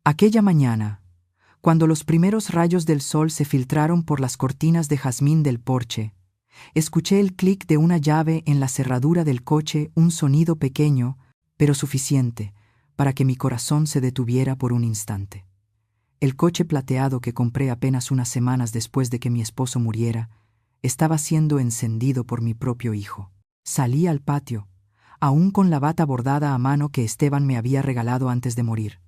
Aquella mañana, cuando los primeros rayos del sol se filtraron por las cortinas de jazmín del porche, escuché el clic de una llave en la cerradura del coche, un sonido pequeño, pero suficiente para que mi corazón se detuviera por un instante. El coche plateado que compré apenas unas semanas después de que mi esposo muriera estaba siendo encendido por mi propio hijo. Salí al patio, aún con la bata bordada a mano que Esteban me había regalado antes de morir.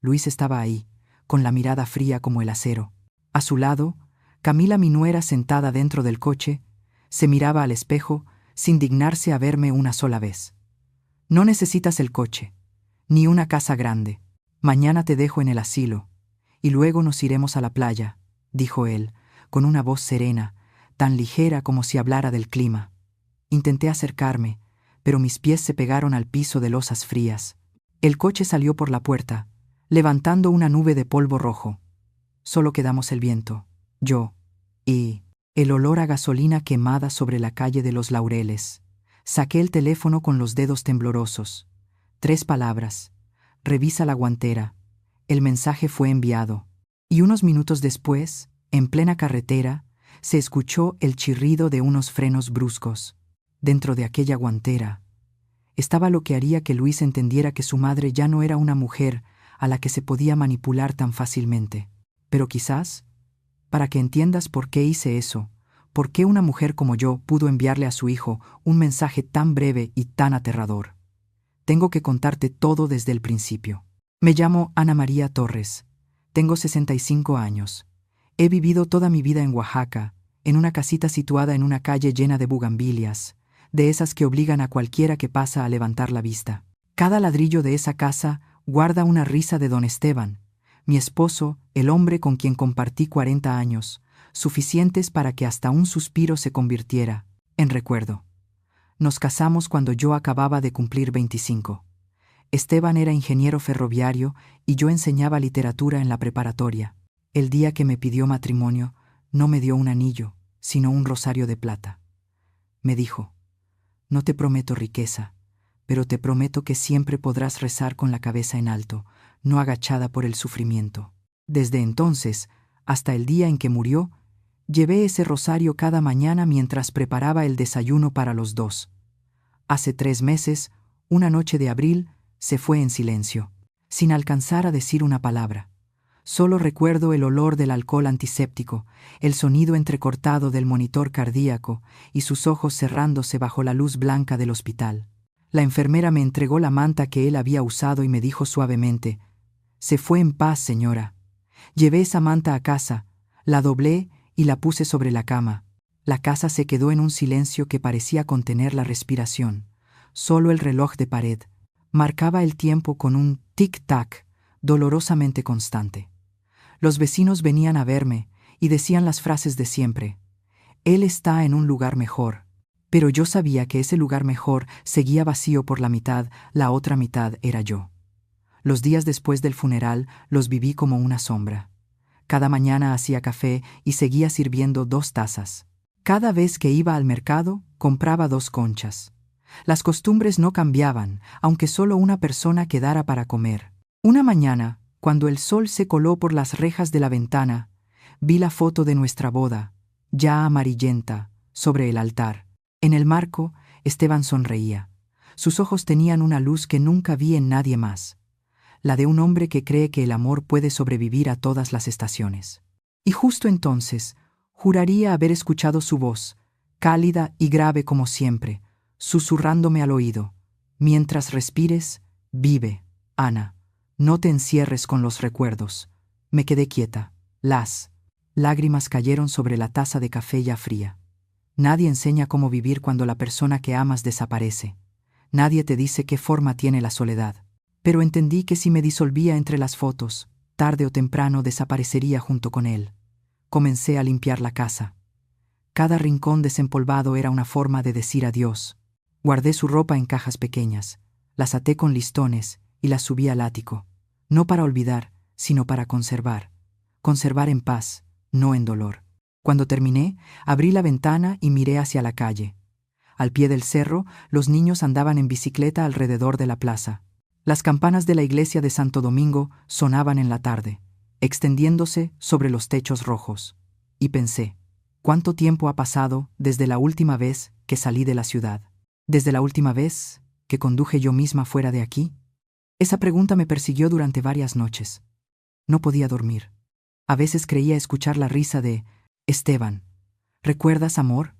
Luis estaba ahí, con la mirada fría como el acero. A su lado, Camila, mi nuera, sentada dentro del coche, se miraba al espejo sin dignarse a verme una sola vez. «No necesitas el coche, ni una casa grande. Mañana te dejo en el asilo, y luego nos iremos a la playa», dijo él, con una voz serena, tan ligera como si hablara del clima. Intenté acercarme, pero mis pies se pegaron al piso de losas frías. El coche salió por la puerta, levantando una nube de polvo rojo. Solo quedamos el viento, yo, y el olor a gasolina quemada sobre la calle de los Laureles. Saqué el teléfono con los dedos temblorosos. 3 palabras. Revisa la guantera. El mensaje fue enviado. Y unos minutos después, en plena carretera, se escuchó el chirrido de unos frenos bruscos. Dentro de aquella guantera estaba lo que haría que Luis entendiera que su madre ya no era una mujer a la que se podía manipular tan fácilmente. Pero quizás, para que entiendas por qué hice eso, por qué una mujer como yo pudo enviarle a su hijo un mensaje tan breve y tan aterrador, tengo que contarte todo desde el principio. Me llamo Ana María Torres. Tengo 65 años. He vivido toda mi vida en Oaxaca, en una casita situada en una calle llena de bugambilias, de esas que obligan a cualquiera que pasa a levantar la vista. Cada ladrillo de esa casa guarda una risa de don Esteban, mi esposo, el hombre con quien compartí 40 años, suficientes para que hasta un suspiro se convirtiera en recuerdo. Nos casamos cuando yo acababa de cumplir 25. Esteban era ingeniero ferroviario y yo enseñaba literatura en la preparatoria. El día que me pidió matrimonio, no me dio un anillo, sino un rosario de plata. Me dijo: «No te prometo riqueza, pero te prometo que siempre podrás rezar con la cabeza en alto, no agachada por el sufrimiento». Desde entonces, hasta el día en que murió, llevé ese rosario cada mañana mientras preparaba el desayuno para los dos. Hace 3 meses, una noche de abril, se fue en silencio, sin alcanzar a decir una palabra. Solo recuerdo el olor del alcohol antiséptico, el sonido entrecortado del monitor cardíaco y sus ojos cerrándose bajo la luz blanca del hospital. La enfermera me entregó la manta que él había usado y me dijo suavemente: «Se fue en paz, señora». Llevé esa manta a casa, la doblé y la puse sobre la cama. La casa se quedó en un silencio que parecía contener la respiración. Solo el reloj de pared marcaba el tiempo con un tic-tac dolorosamente constante. Los vecinos venían a verme y decían las frases de siempre: «Él está en un lugar mejor». Pero yo sabía que ese lugar mejor seguía vacío por la mitad, la otra mitad era yo. Los días después del funeral los viví como una sombra. Cada mañana hacía café y seguía sirviendo 2 tazas. Cada vez que iba al mercado, compraba 2 conchas. Las costumbres no cambiaban, aunque solo una persona quedara para comer. Una mañana, cuando el sol se coló por las rejas de la ventana, vi la foto de nuestra boda, ya amarillenta, sobre el altar. En el marco, Esteban sonreía. Sus ojos tenían una luz que nunca vi en nadie más, la de un hombre que cree que el amor puede sobrevivir a todas las estaciones. Y justo entonces, juraría haber escuchado su voz, cálida y grave como siempre, susurrándome al oído: «Mientras respires, vive, Ana. No te encierres con los recuerdos». Me quedé quieta. Las lágrimas cayeron sobre la taza de café ya fría. Nadie enseña cómo vivir cuando la persona que amas desaparece. Nadie te dice qué forma tiene la soledad. Pero entendí que si me disolvía entre las fotos, tarde o temprano desaparecería junto con él. Comencé a limpiar la casa. Cada rincón desempolvado era una forma de decir adiós. Guardé su ropa en cajas pequeñas, las até con listones y las subí al ático, no para olvidar, sino para conservar. Conservar en paz, no en dolor. Cuando terminé, abrí la ventana y miré hacia la calle. Al pie del cerro, los niños andaban en bicicleta alrededor de la plaza. Las campanas de la iglesia de Santo Domingo sonaban en la tarde, extendiéndose sobre los techos rojos. Y pensé, ¿cuánto tiempo ha pasado desde la última vez que salí de la ciudad? ¿Desde la última vez que conduje yo misma fuera de aquí? Esa pregunta me persiguió durante varias noches. No podía dormir. A veces creía escuchar la risa de Esteban. ¿Recuerdas, amor?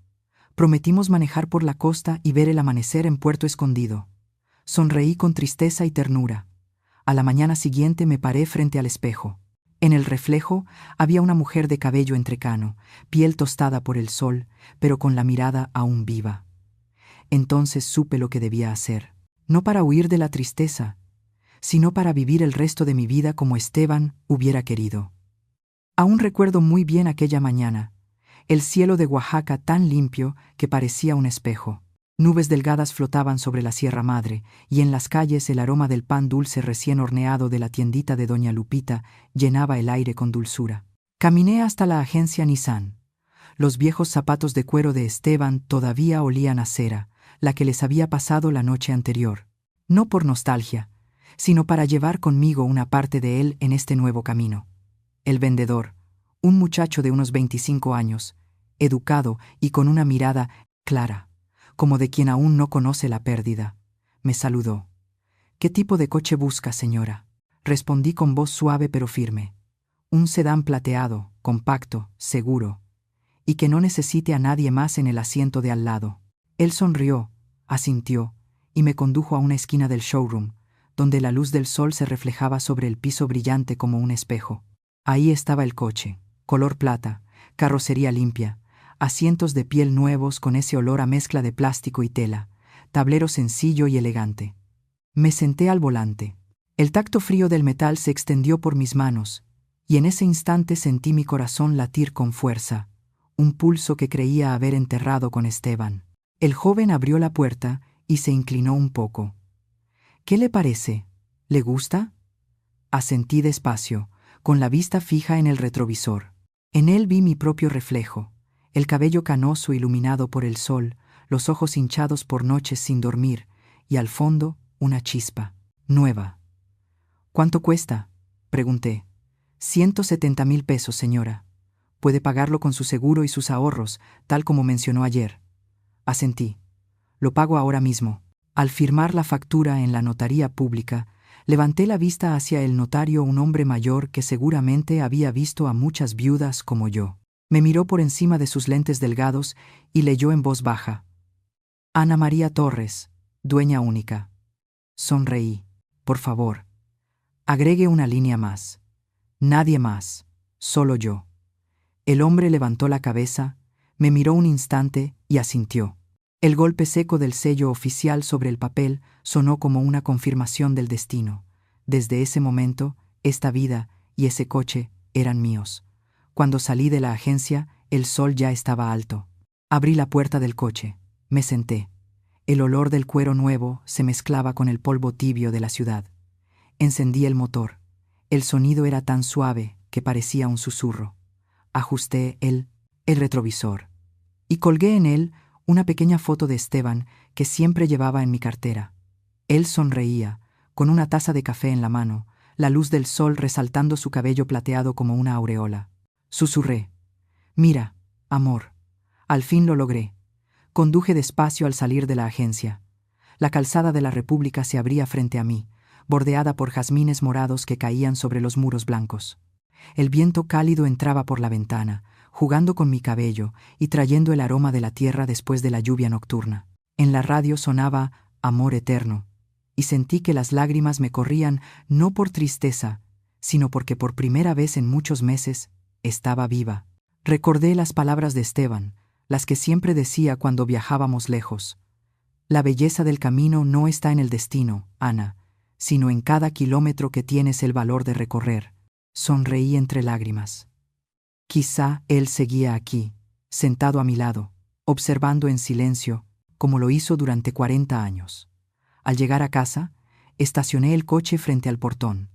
Prometimos manejar por la costa y ver el amanecer en Puerto Escondido. Sonreí con tristeza y ternura. A la mañana siguiente me paré frente al espejo. En el reflejo había una mujer de cabello entrecano, piel tostada por el sol, pero con la mirada aún viva. Entonces supe lo que debía hacer, no para huir de la tristeza, sino para vivir el resto de mi vida como Esteban hubiera querido. Aún recuerdo muy bien aquella mañana, el cielo de Oaxaca tan limpio que parecía un espejo. Nubes delgadas flotaban sobre la Sierra Madre, y en las calles el aroma del pan dulce recién horneado de la tiendita de Doña Lupita llenaba el aire con dulzura. Caminé hasta la agencia Nissan. Los viejos zapatos de cuero de Esteban todavía olían a cera, la que les había pasado la noche anterior. No por nostalgia, sino para llevar conmigo una parte de él en este nuevo camino. El vendedor, un muchacho de unos 25 años, educado y con una mirada clara, como de quien aún no conoce la pérdida, me saludó. «¿Qué tipo de coche busca, señora?», respondí con voz suave pero firme. «Un sedán plateado, compacto, seguro, y que no necesite a nadie más en el asiento de al lado». Él sonrió, asintió, y me condujo a una esquina del showroom, donde la luz del sol se reflejaba sobre el piso brillante como un espejo. Ahí estaba el coche, color plata, carrocería limpia, asientos de piel nuevos con ese olor a mezcla de plástico y tela, tablero sencillo y elegante. Me senté al volante. El tacto frío del metal se extendió por mis manos, y en ese instante sentí mi corazón latir con fuerza, un pulso que creía haber enterrado con Esteban. El joven abrió la puerta y se inclinó un poco. «¿Qué le parece? ¿Le gusta?», asentí despacio, con la vista fija en el retrovisor. En él vi mi propio reflejo. El cabello canoso iluminado por el sol, los ojos hinchados por noches sin dormir, y al fondo una chispa, nueva. «¿Cuánto cuesta?», pregunté. «170,000 pesos, señora. Puede pagarlo con su seguro y sus ahorros, tal como mencionó ayer». Asentí. «Lo pago ahora mismo». Al firmar la factura en la notaría pública, levanté la vista hacia el notario, un hombre mayor que seguramente había visto a muchas viudas como yo. Me miró por encima de sus lentes delgados y leyó en voz baja: «Ana María Torres, dueña única». Sonreí. «Por favor, agregue una línea más. Nadie más, solo yo». El hombre levantó la cabeza, me miró un instante y asintió. El golpe seco del sello oficial sobre el papel sonó como una confirmación del destino. Desde ese momento, esta vida y ese coche eran míos. Cuando salí de la agencia, el sol ya estaba alto. Abrí la puerta del coche. Me senté. El olor del cuero nuevo se mezclaba con el polvo tibio de la ciudad. Encendí el motor. El sonido era tan suave que parecía un susurro. Ajusté el retrovisor y colgué en él una pequeña foto de Esteban que siempre llevaba en mi cartera. Él sonreía, con una taza de café en la mano, la luz del sol resaltando su cabello plateado como una aureola. Susurré: «Mira, amor, al fin lo logré». Conduje despacio al salir de la agencia. La calzada de la República se abría frente a mí, bordeada por jazmines morados que caían sobre los muros blancos. El viento cálido entraba por la ventana, jugando con mi cabello y trayendo el aroma de la tierra después de la lluvia nocturna. En la radio sonaba Amor Eterno, y sentí que las lágrimas me corrían no por tristeza, sino porque por primera vez en muchos meses estaba viva. Recordé las palabras de Esteban, las que siempre decía cuando viajábamos lejos: «La belleza del camino no está en el destino, Ana, sino en cada kilómetro que tienes el valor de recorrer». Sonreí entre lágrimas. Quizá él seguía aquí, sentado a mi lado, observando en silencio, como lo hizo durante 40 años. Al llegar a casa, estacioné el coche frente al portón.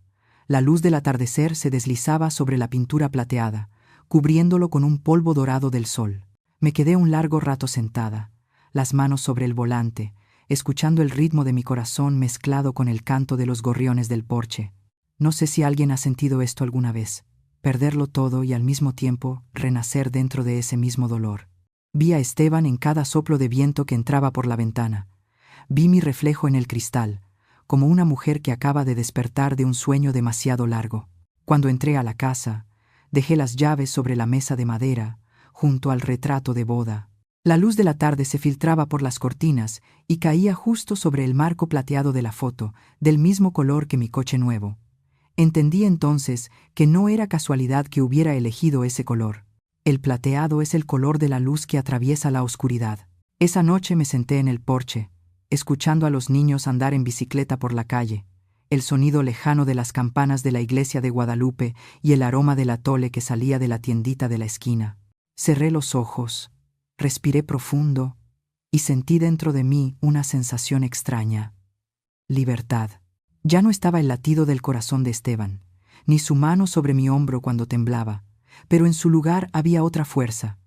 La luz del atardecer se deslizaba sobre la pintura plateada, cubriéndolo con un polvo dorado del sol. Me quedé un largo rato sentada, las manos sobre el volante, escuchando el ritmo de mi corazón mezclado con el canto de los gorriones del porche. No sé si alguien ha sentido esto alguna vez, perderlo todo y al mismo tiempo renacer dentro de ese mismo dolor. Vi a Esteban en cada soplo de viento que entraba por la ventana. Vi mi reflejo en el cristal, como una mujer que acaba de despertar de un sueño demasiado largo. Cuando entré a la casa, dejé las llaves sobre la mesa de madera, junto al retrato de boda. La luz de la tarde se filtraba por las cortinas y caía justo sobre el marco plateado de la foto, del mismo color que mi coche nuevo. Entendí entonces que no era casualidad que hubiera elegido ese color. El plateado es el color de la luz que atraviesa la oscuridad. Esa noche me senté en el porche, escuchando a los niños andar en bicicleta por la calle, el sonido lejano de las campanas de la iglesia de Guadalupe y el aroma del atole que salía de la tiendita de la esquina. Cerré los ojos, respiré profundo y sentí dentro de mí una sensación extraña. Libertad. Ya no estaba el latido del corazón de Esteban, ni su mano sobre mi hombro cuando temblaba, pero en su lugar había otra fuerza,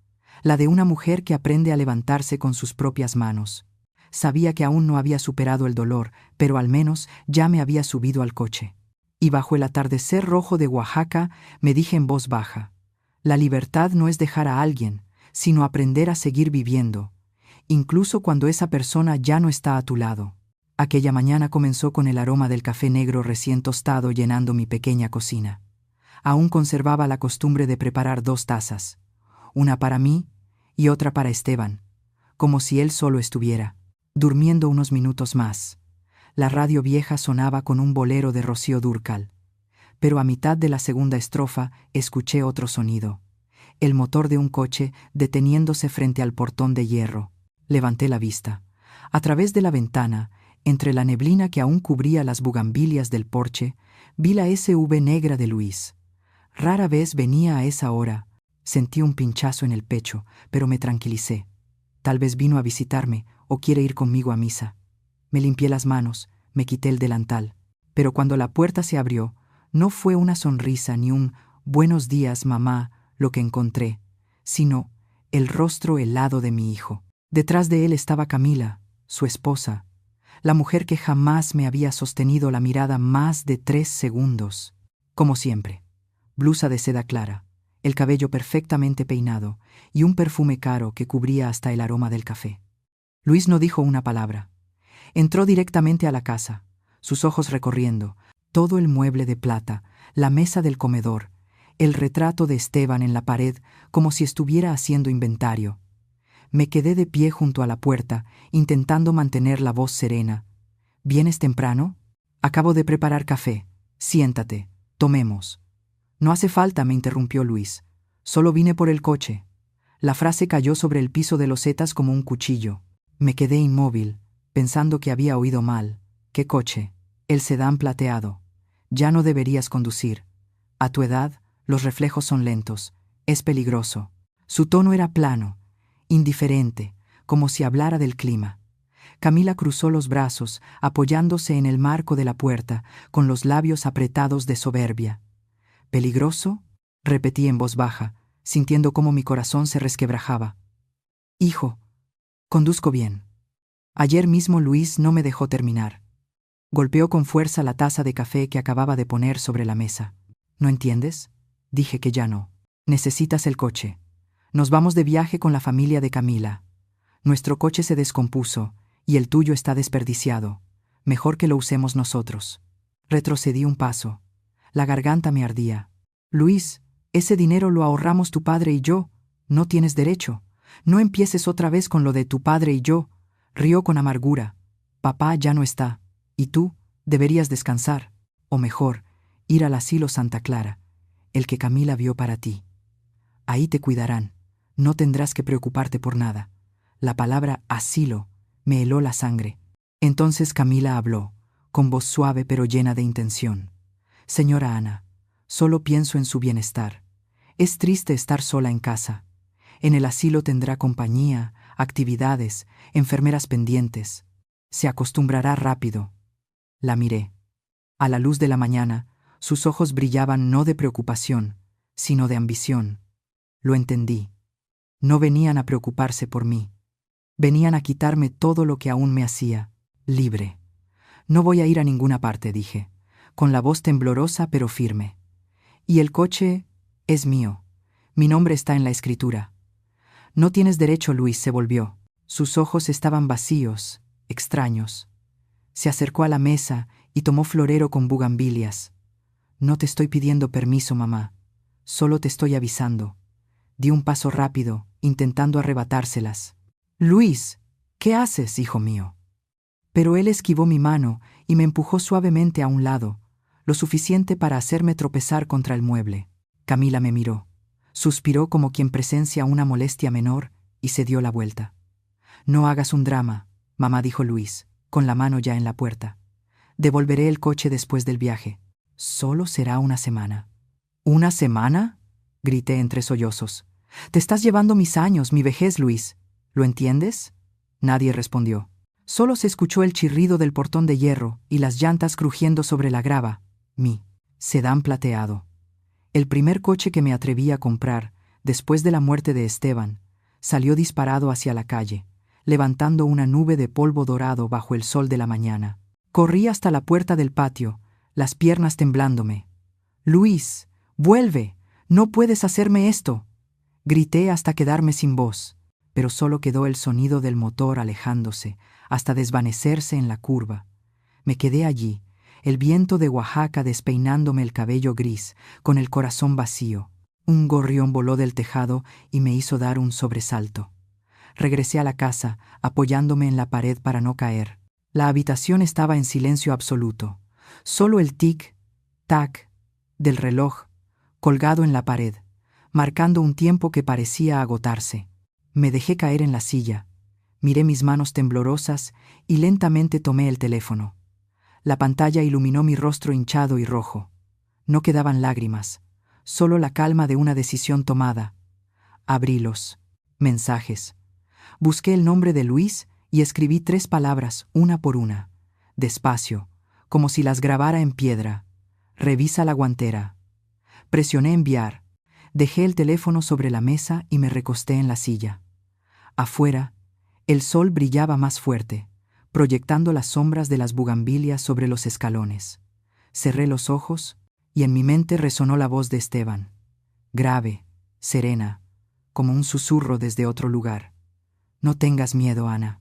la de una mujer que aprende a levantarse con sus propias manos. Sabía que aún no había superado el dolor, pero al menos ya me había subido al coche. Y bajo el atardecer rojo de Oaxaca me dije en voz baja: la libertad no es dejar a alguien, sino aprender a seguir viviendo, incluso cuando esa persona ya no está a tu lado. Aquella mañana comenzó con el aroma del café negro recién tostado llenando mi pequeña cocina. Aún conservaba la costumbre de preparar 2 tazas, una para mí y otra para Esteban, como si él solo estuviera durmiendo unos minutos más. La radio vieja sonaba con un bolero de Rocío Dúrcal, pero a mitad de la segunda estrofa escuché otro sonido, el motor de un coche deteniéndose frente al portón de hierro. Levanté la vista. A través de la ventana, entre la neblina que aún cubría las bugambilias del porche, vi la SUV negra de Luis. Rara vez venía a esa hora. Sentí un pinchazo en el pecho, pero me tranquilicé. Tal vez vino a visitarme o quiere ir conmigo a misa. Me limpié las manos, me quité el delantal, pero cuando la puerta se abrió, no fue una sonrisa ni un «buenos días, mamá» lo que encontré, sino el rostro helado de mi hijo. Detrás de él estaba Camila, su esposa, la mujer que jamás me había sostenido la mirada más de 3 segundos. Como siempre, blusa de seda clara, el cabello perfectamente peinado y un perfume caro que cubría hasta el aroma del café. Luis no dijo una palabra. Entró directamente a la casa, sus ojos recorriendo todo el mueble de plata, la mesa del comedor, el retrato de Esteban en la pared, como si estuviera haciendo inventario. Me quedé de pie junto a la puerta, intentando mantener la voz serena. ¿Vienes temprano? Acabo de preparar café. Siéntate, tomemos. No hace falta, me interrumpió Luis. Solo vine por el coche. La frase cayó sobre el piso de losetas como un cuchillo. Me quedé inmóvil, pensando que había oído mal. ¿Qué coche? El sedán plateado. Ya no deberías conducir. A tu edad, los reflejos son lentos. Es peligroso. Su tono era plano, indiferente, como si hablara del clima. Camila cruzó los brazos, apoyándose en el marco de la puerta, con los labios apretados de soberbia. ¿Peligroso?, repetí en voz baja, sintiendo cómo mi corazón se resquebrajaba. Hijo, conduzco bien. Ayer mismo Luis no me dejó terminar. Golpeó con fuerza la taza de café que acababa de poner sobre la mesa. ¿No entiendes? Dije que ya no. Necesitas el coche. Nos vamos de viaje con la familia de Camila. Nuestro coche se descompuso, y el tuyo está desperdiciado. Mejor que lo usemos nosotros. Retrocedí un paso. La garganta me ardía. Luis, ese dinero lo ahorramos tu padre y yo. No tienes derecho. No empieces otra vez con lo de tu padre y yo. Rió con amargura. Papá ya no está. Y tú deberías descansar. O mejor, ir al asilo Santa Clara, el que Camila vio para ti. Ahí te cuidarán. No tendrás que preocuparte por nada. La palabra asilo me heló la sangre. Entonces Camila habló, con voz suave pero llena de intención. Señora Ana, solo pienso en su bienestar. Es triste estar sola en casa. En el asilo tendrá compañía, actividades, enfermeras pendientes. Se acostumbrará rápido. La miré. A la luz de la mañana, sus ojos brillaban no de preocupación, sino de ambición. Lo entendí. No venían a preocuparse por mí. Venían a quitarme todo lo que aún me hacía Libre. No voy a ir a ninguna parte, dije, con la voz temblorosa pero firme. Y el coche es mío. Mi nombre está en la escritura. No tienes derecho, Luis se volvió. Sus ojos estaban vacíos, extraños. Se acercó a la mesa y tomó florero con bugambilias. No te estoy pidiendo permiso, mamá. Solo te estoy avisando. Di un paso rápido, intentando arrebatárselas. Luis, ¿qué haces, hijo mío? Pero él esquivó mi mano y me empujó suavemente a un lado, lo suficiente para hacerme tropezar contra el mueble. Camila me miró. Suspiró como quien presencia una molestia menor y se dio la vuelta. No hagas un drama, mamá, dijo Luis, con la mano ya en la puerta. Devolveré el coche después del viaje. Solo será una semana. ¿Una semana?, grité entre sollozos. Te estás llevando mis años, mi vejez, Luis. ¿Lo entiendes? Nadie respondió. Solo se escuchó el chirrido del portón de hierro y las llantas crujiendo sobre la grava. Mi sedán plateado. El primer coche que me atreví a comprar, después de la muerte de Esteban, salió disparado hacia la calle, levantando una nube de polvo dorado bajo el sol de la mañana. Corrí hasta la puerta del patio, las piernas temblándome. «Luis, vuelve, no puedes hacerme esto», grité hasta quedarme sin voz, pero solo quedó el sonido del motor alejándose, hasta desvanecerse en la curva. Me quedé allí, el viento de Oaxaca despeinándome el cabello gris, con el corazón vacío. Un gorrión voló del tejado y me hizo dar un sobresalto. Regresé a la casa, apoyándome en la pared para no caer. La habitación estaba en silencio absoluto. Solo el tic-tac del reloj, colgado en la pared, marcando un tiempo que parecía agotarse. Me dejé caer en la silla, miré mis manos temblorosas y lentamente tomé el teléfono. La pantalla iluminó mi rostro hinchado y rojo. No quedaban lágrimas, solo la calma de una decisión tomada. Abrí los mensajes. Busqué el nombre de Luis y escribí 3 palabras, una por una, despacio, como si las grabara en piedra. Revisa la guantera. Presioné enviar. Dejé el teléfono sobre la mesa y me recosté en la silla. Afuera, el sol brillaba más fuerte, proyectando las sombras de las bugambilias sobre los escalones. Cerré los ojos y en mi mente resonó la voz de Esteban, grave, serena, como un susurro desde otro lugar. No tengas miedo, Ana.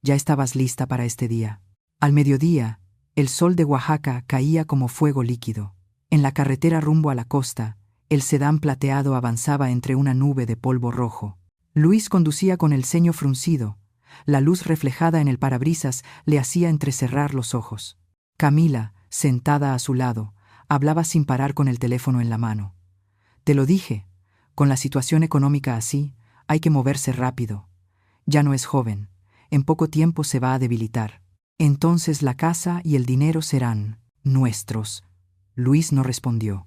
Ya estabas lista para este día. Al mediodía, el sol de Oaxaca caía como fuego líquido. En la carretera rumbo a la costa, el sedán plateado avanzaba entre una nube de polvo rojo. Luis conducía con el ceño fruncido. La luz reflejada en el parabrisas le hacía entrecerrar los ojos. Camila, sentada a su lado, hablaba sin parar con el teléfono en la mano. Te lo dije, con la situación económica así, hay que moverse rápido. Ya no es joven, en poco tiempo se va a debilitar. Entonces la casa y el dinero serán nuestros. Luis no respondió.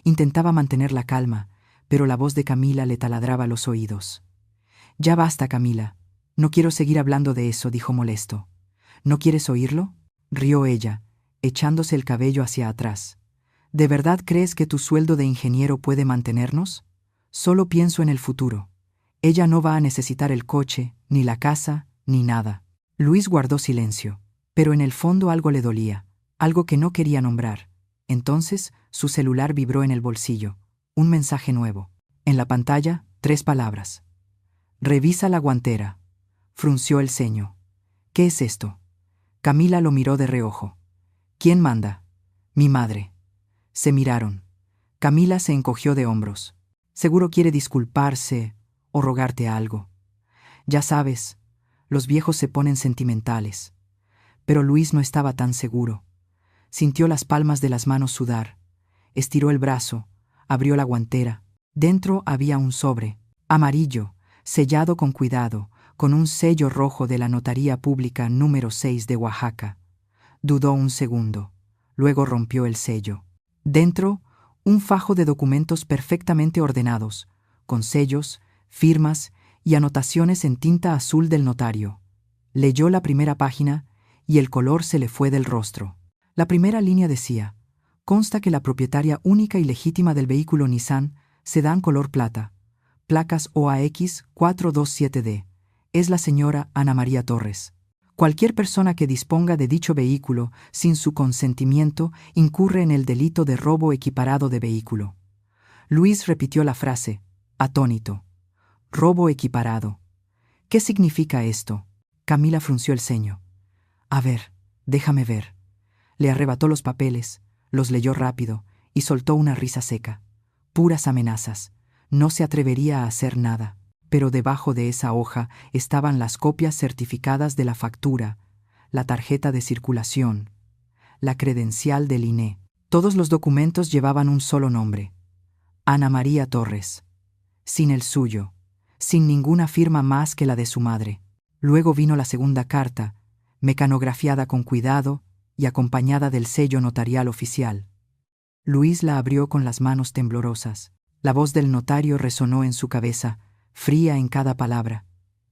Intentaba mantener la calma, pero la voz de Camila le taladraba los oídos. Ya basta, Camila. No quiero seguir hablando de eso, dijo molesto. ¿No quieres oírlo?, rió ella, echándose el cabello hacia atrás. ¿De verdad crees que tu sueldo de ingeniero puede mantenernos? Solo pienso en el futuro. Ella no va a necesitar el coche, ni la casa, ni nada. Luis guardó silencio, pero en el fondo algo le dolía, algo que no quería nombrar. Entonces su celular vibró en el bolsillo. Un mensaje nuevo. En la pantalla, 3 palabras. Revisa la guantera. Frunció el ceño. ¿Qué es esto? Camila lo miró de reojo. ¿Quién manda? Mi madre. Se miraron. Camila se encogió de hombros. Seguro quiere disculparse o rogarte algo. Ya sabes, los viejos se ponen sentimentales. Pero Luis no estaba tan seguro. Sintió las palmas de las manos sudar. Estiró el brazo, abrió la guantera. Dentro había un sobre, amarillo, sellado con cuidado, con un sello rojo de la Notaría Pública número 6 de Oaxaca. Dudó un segundo, luego rompió el sello. Dentro, un fajo de documentos perfectamente ordenados, con sellos, firmas y anotaciones en tinta azul del notario. Leyó la primera página y el color se le fue del rostro. La primera línea decía: consta que la propietaria única y legítima del vehículo Nissan sedán color plata, placas OAX 427D, es la señora Ana María Torres. Cualquier persona que disponga de dicho vehículo sin su consentimiento incurre en el delito de robo equiparado de vehículo. Luis repitió la frase, atónito. Robo equiparado. ¿Qué significa esto? Camila frunció el ceño. A ver, déjame ver. Le arrebató los papeles, los leyó rápido y soltó una risa seca. Puras amenazas. No se atrevería a hacer nada. Pero debajo de esa hoja estaban las copias certificadas de la factura, la tarjeta de circulación, la credencial del INE. Todos los documentos llevaban un solo nombre: Ana María Torres. Sin el suyo, sin ninguna firma más que la de su madre. Luego vino la segunda carta, mecanografiada con cuidado y acompañada del sello notarial oficial. Luis la abrió con las manos temblorosas. La voz del notario resonó en su cabeza, fría en cada palabra.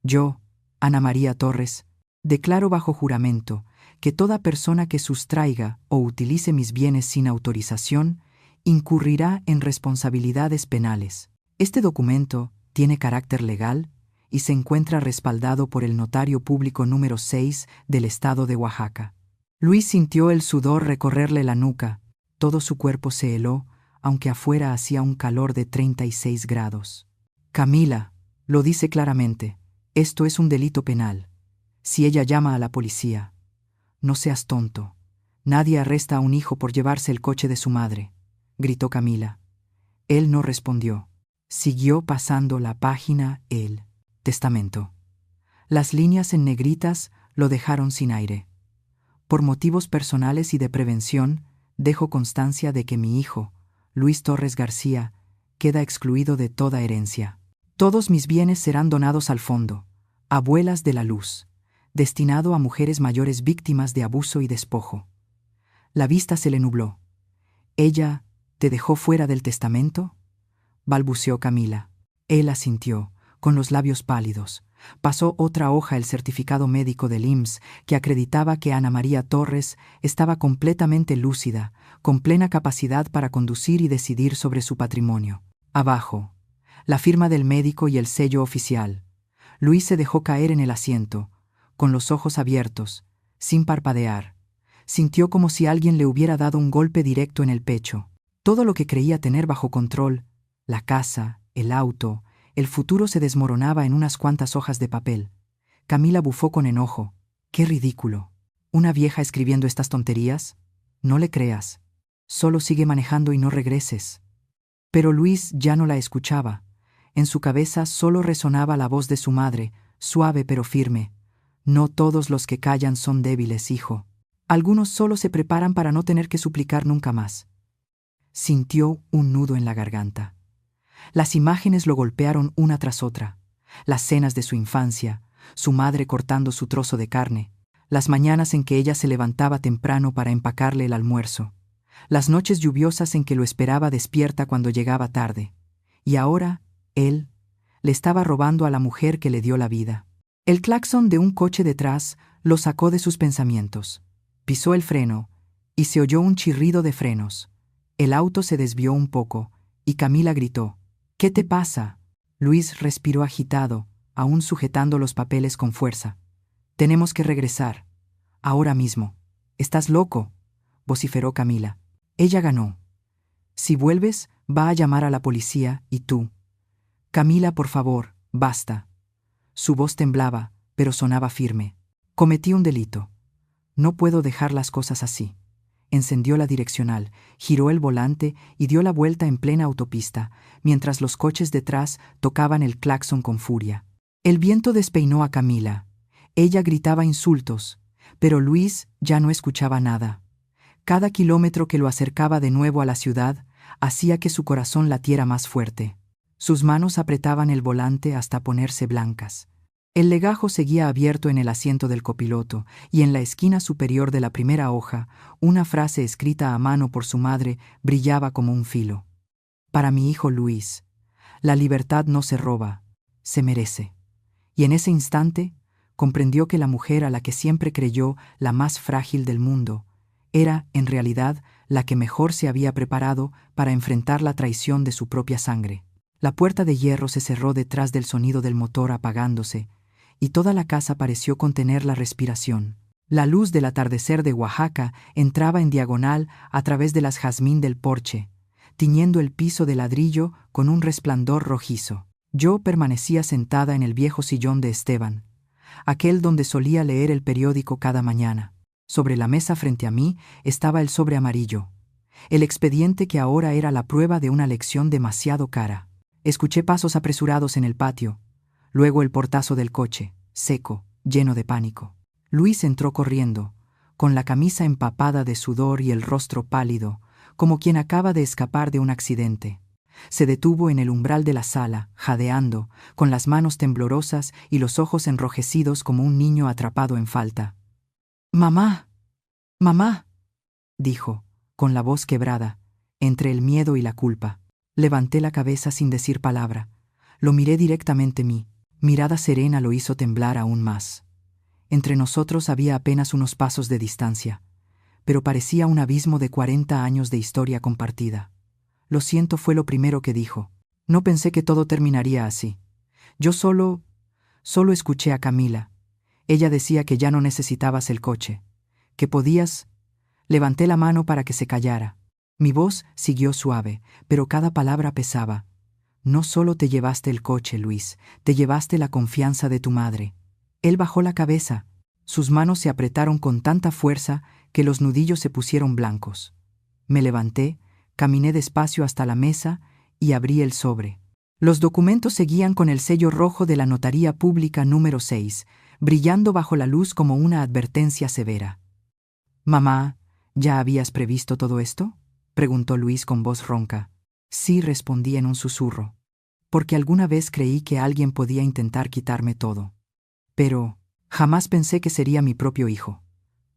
Yo, Ana María Torres, declaro bajo juramento que toda persona que sustraiga o utilice mis bienes sin autorización incurrirá en responsabilidades penales. Este documento tiene carácter legal y se encuentra respaldado por el notario público número 6 del estado de Oaxaca. Luis sintió el sudor recorrerle la nuca. Todo su cuerpo se heló, aunque afuera hacía un calor de 36 grados. Camila, lo dice claramente, esto es un delito penal. Si ella llama a la policía. No seas tonto. Nadie arresta a un hijo por llevarse el coche de su madre, gritó Camila. Él no respondió. Siguió pasando la página el testamento. Las líneas en negritas lo dejaron sin aire. Por motivos personales y de prevención, dejo constancia de que mi hijo, Luis Torres García, queda excluido de toda herencia. Todos mis bienes serán donados al fondo, Abuelas de la Luz, destinado a mujeres mayores víctimas de abuso y despojo. La vista se le nubló. ¿Ella te dejó fuera del testamento?, balbuceó Camila. Él asintió, con los labios pálidos. Pasó otra hoja el certificado médico del IMSS que acreditaba que Ana María Torres estaba completamente lúcida, con plena capacidad para conducir y decidir sobre su patrimonio. Abajo, la firma del médico y el sello oficial. Luis se dejó caer en el asiento, con los ojos abiertos, sin parpadear. Sintió como si alguien le hubiera dado un golpe directo en el pecho. Todo lo que creía tener bajo control, la casa, el auto, el futuro se desmoronaba en unas cuantas hojas de papel. Camila bufó con enojo. ¡Qué ridículo! ¿Una vieja escribiendo estas tonterías? No le creas. Solo sigue manejando y no regreses. Pero Luis ya no la escuchaba. En su cabeza solo resonaba la voz de su madre, suave pero firme. No todos los que callan son débiles, hijo. Algunos solo se preparan para no tener que suplicar nunca más. Sintió un nudo en la garganta. Las imágenes lo golpearon una tras otra. Las cenas de su infancia, su madre cortando su trozo de carne, las mañanas en que ella se levantaba temprano para empacarle el almuerzo, las noches lluviosas en que lo esperaba despierta cuando llegaba tarde. Y ahora, él le estaba robando a la mujer que le dio la vida. El claxon de un coche detrás lo sacó de sus pensamientos. Pisó el freno y se oyó un chirrido de frenos. El auto se desvió un poco y Camila gritó: ¿Qué te pasa? Luis respiró agitado, aún sujetando los papeles con fuerza. Tenemos que regresar. Ahora mismo. ¿Estás loco?, vociferó Camila. Ella ganó. Si vuelves, va a llamar a la policía y tú. Camila, por favor, basta. Su voz temblaba, pero sonaba firme. Cometí un delito. No puedo dejar las cosas así. Encendió la direccional, giró el volante y dio la vuelta en plena autopista, mientras los coches detrás tocaban el claxon con furia. El viento despeinó a Camila. Ella gritaba insultos, pero Luis ya no escuchaba nada. Cada kilómetro que lo acercaba de nuevo a la ciudad hacía que su corazón latiera más fuerte. Sus manos apretaban el volante hasta ponerse blancas. El legajo seguía abierto en el asiento del copiloto, y en la esquina superior de la primera hoja, una frase escrita a mano por su madre brillaba como un filo. Para mi hijo Luis, la libertad no se roba, se merece. Y en ese instante, comprendió que la mujer a la que siempre creyó la más frágil del mundo, era, en realidad, la que mejor se había preparado para enfrentar la traición de su propia sangre. La puerta de hierro se cerró detrás del sonido del motor apagándose, y toda la casa pareció contener la respiración. La luz del atardecer de Oaxaca entraba en diagonal a través de las jazmín del porche, tiñendo el piso de ladrillo con un resplandor rojizo. Yo permanecía sentada en el viejo sillón de Esteban, aquel donde solía leer el periódico cada mañana. Sobre la mesa frente a mí estaba el sobre amarillo, el expediente que ahora era la prueba de una lección demasiado cara. Escuché pasos apresurados en el patio, luego el portazo del coche, seco, lleno de pánico. Luis entró corriendo, con la camisa empapada de sudor y el rostro pálido, como quien acaba de escapar de un accidente. Se detuvo en el umbral de la sala, jadeando, con las manos temblorosas y los ojos enrojecidos como un niño atrapado en falta. «¡Mamá! ¡Mamá!», dijo, con la voz quebrada, entre el miedo y la culpa. Levanté la cabeza sin decir palabra. Lo miré directamente mi mirada serena lo hizo temblar aún más. Entre nosotros había apenas unos pasos de distancia, pero parecía un abismo de 40 años de historia compartida. «Lo siento» fue lo primero que dijo. No pensé que todo terminaría así. Yo solo escuché a Camila. Ella decía que ya no necesitabas el coche, que podías. Levanté la mano para que se callara. Mi voz siguió suave, pero cada palabra pesaba. «No solo te llevaste el coche, Luis, te llevaste la confianza de tu madre». Él bajó la cabeza. Sus manos se apretaron con tanta fuerza que los nudillos se pusieron blancos. Me levanté, caminé despacio hasta la mesa y abrí el sobre. Los documentos seguían con el sello rojo de la Notaría Pública número 6, brillando bajo la luz como una advertencia severa. «Mamá, ¿ya habías previsto todo esto?», preguntó Luis con voz ronca. «Sí», respondí en un susurro, porque alguna vez creí que alguien podía intentar quitarme todo. Pero jamás pensé que sería mi propio hijo.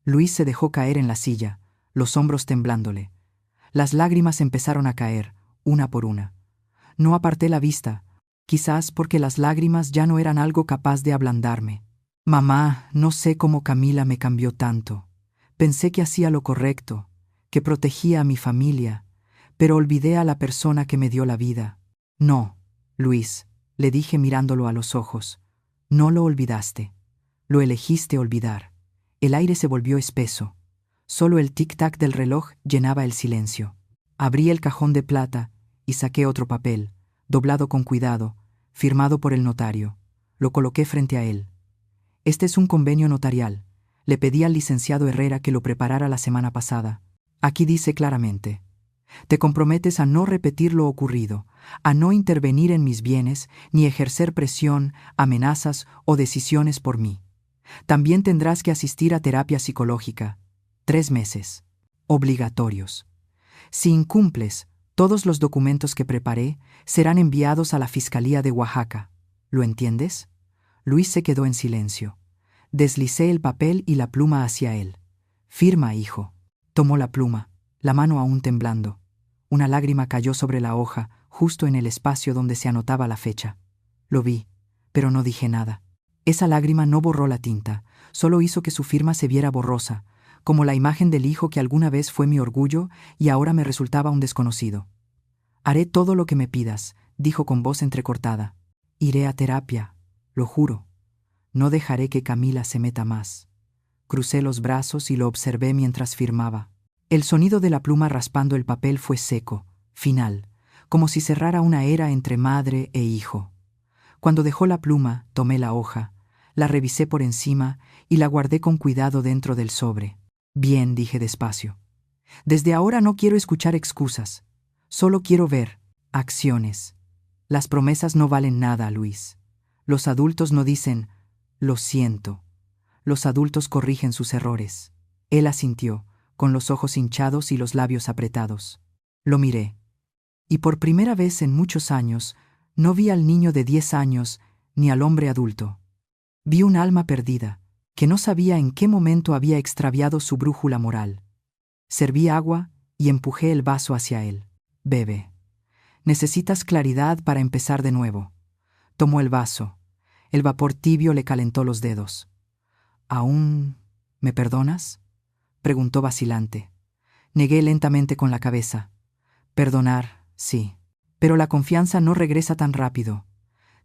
Luis se dejó caer en la silla, los hombros temblándole. Las lágrimas empezaron a caer, una por una. No aparté la vista, quizás porque las lágrimas ya no eran algo capaz de ablandarme. «Mamá, no sé cómo Camila me cambió tanto. Pensé que hacía lo correcto, que protegía a mi familia, pero olvidé a la persona que me dio la vida». «No, Luis», le dije mirándolo a los ojos. «No lo olvidaste. Lo elegiste olvidar». El aire se volvió espeso. Solo el tic-tac del reloj llenaba el silencio. Abrí el cajón de plata y saqué otro papel, doblado con cuidado, firmado por el notario. Lo coloqué frente a él. «Este es un convenio notarial. Le pedí al licenciado Herrera que lo preparara la semana pasada. Aquí dice claramente: te comprometes a no repetir lo ocurrido, a no intervenir en mis bienes, ni ejercer presión, amenazas o decisiones por mí. También tendrás que asistir a terapia psicológica. 3 meses. Obligatorios. Si incumples, todos los documentos que preparé serán enviados a la Fiscalía de Oaxaca. ¿Lo entiendes?». Luis se quedó en silencio. Deslicé el papel y la pluma hacia él. «Firma, hijo». Tomó la pluma, la mano aún temblando. Una lágrima cayó sobre la hoja, justo en el espacio donde se anotaba la fecha. Lo vi, pero no dije nada. Esa lágrima no borró la tinta, solo hizo que su firma se viera borrosa, como la imagen del hijo que alguna vez fue mi orgullo y ahora me resultaba un desconocido. «Haré todo lo que me pidas», dijo con voz entrecortada. «Iré a terapia, lo juro. No dejaré que Camila se meta más». Crucé los brazos y lo observé mientras firmaba. El sonido de la pluma raspando el papel fue seco, final, como si cerrara una era entre madre e hijo. Cuando dejó la pluma, tomé la hoja, la revisé por encima y la guardé con cuidado dentro del sobre. «Bien», dije despacio. «Desde ahora no quiero escuchar excusas. Solo quiero ver acciones. Las promesas no valen nada, Luis. Los adultos no dicen «lo siento». Los adultos corrigen sus errores». Él asintió, con los ojos hinchados y los labios apretados. Lo miré. Y por primera vez en muchos años, no vi al niño de 10 años ni al hombre adulto. Vi un alma perdida, que no sabía en qué momento había extraviado su brújula moral. Serví agua y empujé el vaso hacia él. «Bebe. Necesitas claridad para empezar de nuevo». Tomó el vaso. El vapor tibio le calentó los dedos. «¿Aún me perdonas?», preguntó vacilante. Negué lentamente con la cabeza. «Perdonar, sí. Pero la confianza no regresa tan rápido.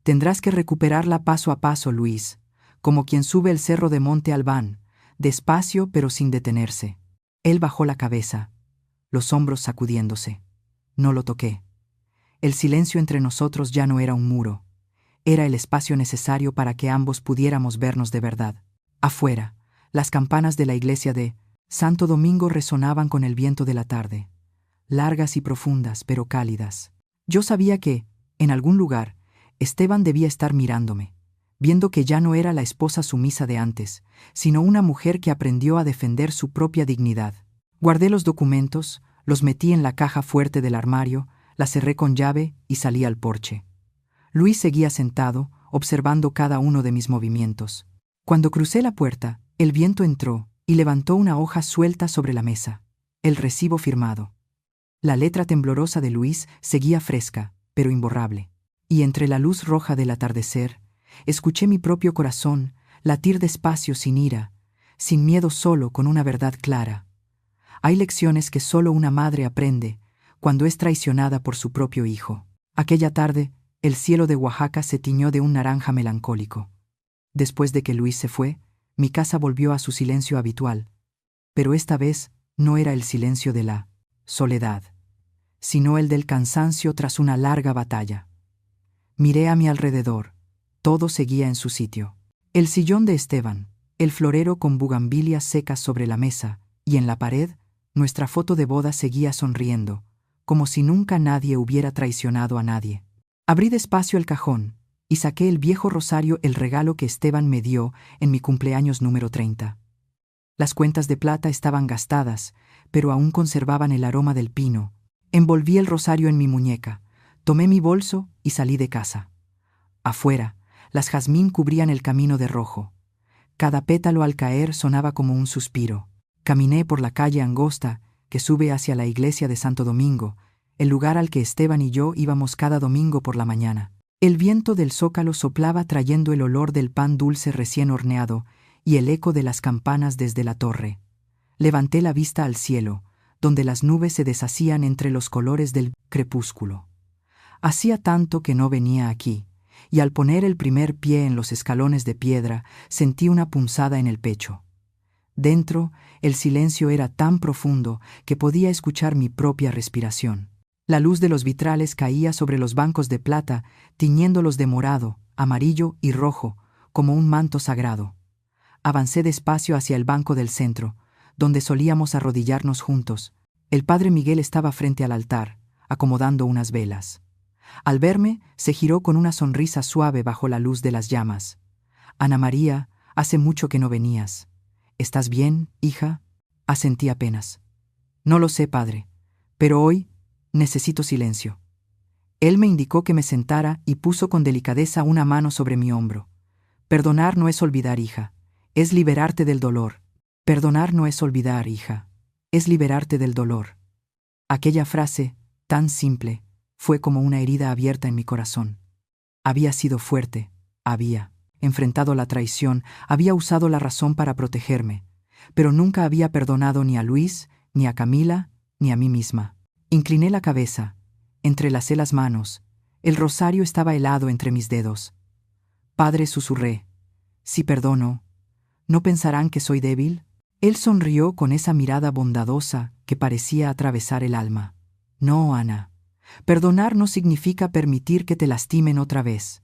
Tendrás que recuperarla paso a paso, Luis, como quien sube el cerro de Monte Albán, despacio pero sin detenerse. Él bajó la cabeza, los hombros sacudiéndose. No lo toqué. El silencio entre nosotros ya no era un muro. Era el espacio necesario para que ambos pudiéramos vernos de verdad. Afuera, las campanas de la iglesia de Santo Domingo resonaban con el viento de la tarde, largas y profundas, pero cálidas. Yo sabía que, en algún lugar, Esteban debía estar mirándome, viendo que ya no era la esposa sumisa de antes, sino una mujer que aprendió a defender su propia dignidad. Guardé los documentos, los metí en la caja fuerte del armario, la cerré con llave y salí al porche. Luis seguía sentado, observando cada uno de mis movimientos. Cuando crucé la puerta, el viento entró y levantó una hoja suelta sobre la mesa. El recibo firmado. La letra temblorosa de Luis seguía fresca, pero imborrable. Y entre la luz roja del atardecer, escuché mi propio corazón latir despacio sin ira, sin miedo, solo con una verdad clara. Hay lecciones que solo una madre aprende cuando es traicionada por su propio hijo. Aquella tarde, el cielo de Oaxaca se tiñó de un naranja melancólico. Después de que Luis se fue, mi casa volvió a su silencio habitual. Pero esta vez no era el silencio de la soledad, sino el del cansancio tras una larga batalla. Miré a mi alrededor. Todo seguía en su sitio. El sillón de Esteban, el florero con bugambilias secas sobre la mesa, y en la pared, nuestra foto de boda seguía sonriendo, como si nunca nadie hubiera traicionado a nadie. Abrí despacio el cajón y saqué el viejo rosario, el regalo que Esteban me dio en mi cumpleaños número 30. Las cuentas de plata estaban gastadas, pero aún conservaban el aroma del pino. Envolví el rosario en mi muñeca, tomé mi bolso y salí de casa. Afuera, las jazmín cubrían el camino de rojo. Cada pétalo al caer sonaba como un suspiro. Caminé por la calle angosta que sube hacia la iglesia de Santo Domingo, el lugar al que Esteban y yo íbamos cada domingo por la mañana. El viento del zócalo soplaba trayendo el olor del pan dulce recién horneado y el eco de las campanas desde la torre. Levanté la vista al cielo, donde las nubes se deshacían entre los colores del crepúsculo. Hacía tanto que no venía aquí, y al poner el primer pie en los escalones de piedra, sentí una punzada en el pecho. Dentro, el silencio era tan profundo que podía escuchar mi propia respiración. La luz de los vitrales caía sobre los bancos de plata, tiñéndolos de morado, amarillo y rojo, como un manto sagrado. Avancé despacio hacia el banco del centro, donde solíamos arrodillarnos juntos. El padre Miguel estaba frente al altar, acomodando unas velas. Al verme, se giró con una sonrisa suave bajo la luz de las llamas. «Ana María, hace mucho que no venías. ¿Estás bien, hija?» Asentí apenas. «No lo sé, padre, pero hoy necesito silencio». Él me indicó que me sentara y puso con delicadeza una mano sobre mi hombro. «Perdonar no es olvidar, hija. Es liberarte del dolor. Perdonar no es olvidar, hija. Es liberarte del dolor». Aquella frase, tan simple, fue como una herida abierta en mi corazón. Había sido fuerte, había enfrentado la traición, había usado la razón para protegerme, pero nunca había perdonado ni a Luis, ni a Camila, ni a mí misma. Incliné la cabeza, entrelacé las manos, el rosario estaba helado entre mis dedos. «Padre», susurré, «si perdono, ¿no pensarán que soy débil?» Él sonrió con esa mirada bondadosa que parecía atravesar el alma. «No, Ana. Perdonar no significa permitir que te lastimen otra vez.